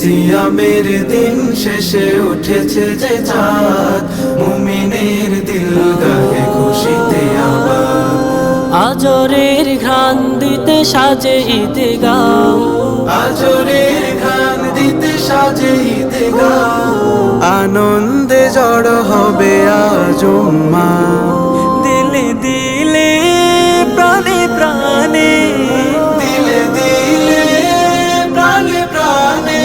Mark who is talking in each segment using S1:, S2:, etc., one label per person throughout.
S1: সিয়ামের দিন শেষে উঠেছে যে চাঁদ, মুমিনের দিল গাহে খুশিতে আবাদ।
S2: আজরের ঘ্রাণ দিতে সাজে ঈদগাহ,
S1: আজরের ঘ্রাণ দিতে সাজে ঈদগাহ। আনন্দে জড় হবে আজ উম্মাহ,
S2: দিলে দিলে প্রাণে প্রাণে,
S1: দিলে দিলে প্রাণে প্রাণে।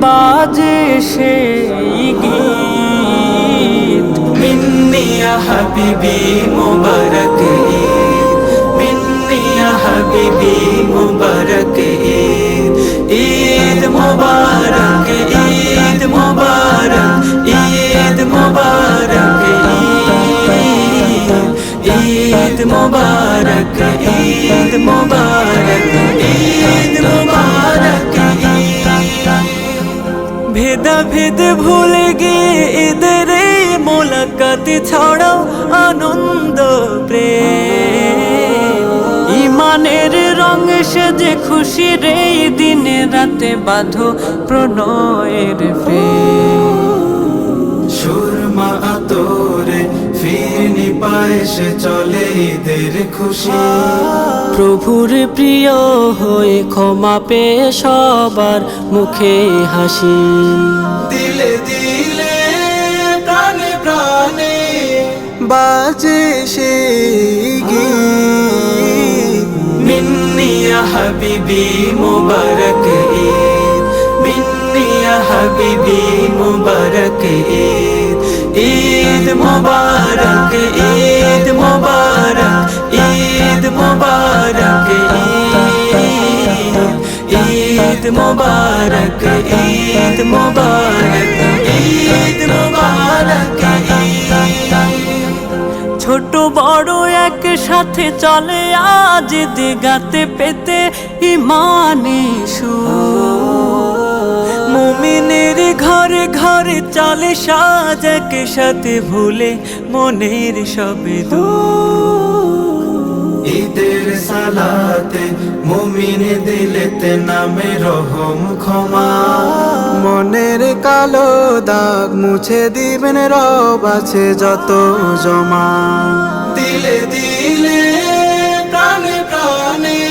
S2: বাজে সেই গীত।
S1: মিন্নি ইয়া হাবিবি মুবারক ঈদ, মিন্নি ইয়া হাবিবি মুবারক ঈদ। ঈদ মুবারক, ঈদ মুবারক, ঈদ মুবারক ঈদ। ঈদ মুবারক, ঈদ মুবারক, ঈদ মুবারক ঈদ।
S2: ভেদাভেদ ভুলে গিয়ে এদের মোলাকাত ছড়াও আনন্দ প্রেম। ইমানের রং সেজে খুশির এই দিনে রাতে বাঁধো প্রণয়ের প্রেম।
S1: সুরমা আতরে ফিরনি পায়েসে চলে ঈদের খুশি।
S2: প্রভুর প্রিয় হয়ে ক্ষমা পেয়ে সবার মুখে হাসি।
S1: দিলে দিলে প্রাণে প্রাণে বাজে সেই গীত। মিন্নি ইয়া হাবিবি মুবারক ঈদ, মিন্নি ইয়া হাবিবি মুবারক ঈদ। ঈদ মুবারক, ঈদ মুবারক, ঈদ মুবারক ঈদ। ঈদ মুবারক, ঈদ মুবারক, ঈদ মুবারক ঈদ।
S2: ছোট বড় একসাথে চলে আজ দিগাতে পেতে ইমানি সুর। মুমিনের ঘরে ঘরে চলে সাজ একসাথে ভুলে মনের সবে দুঃখ।
S1: ঈদের সালাতে মুমিন দিলেতে নামে রহম ক্ষমা। মনের কালো দাগ মুছে দিবেন রব আছে যত জমা। দিলে দিলে প্রাণে প্রাণে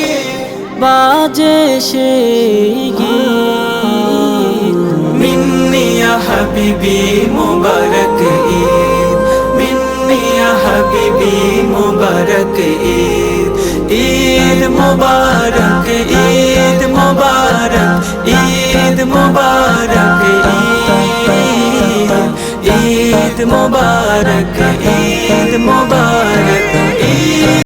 S2: বাজে সেই গীত।
S1: মিন্নি ইয়া হাবিবি মুবারক ঈদ, মিন্নি ইয়া হাবিবি মুবারক ঈদ। ঈদ মুবারক, ঈদ মুবারক, ঈদ মুবারক ঈদ। ঈদ মুবারক ঈদ।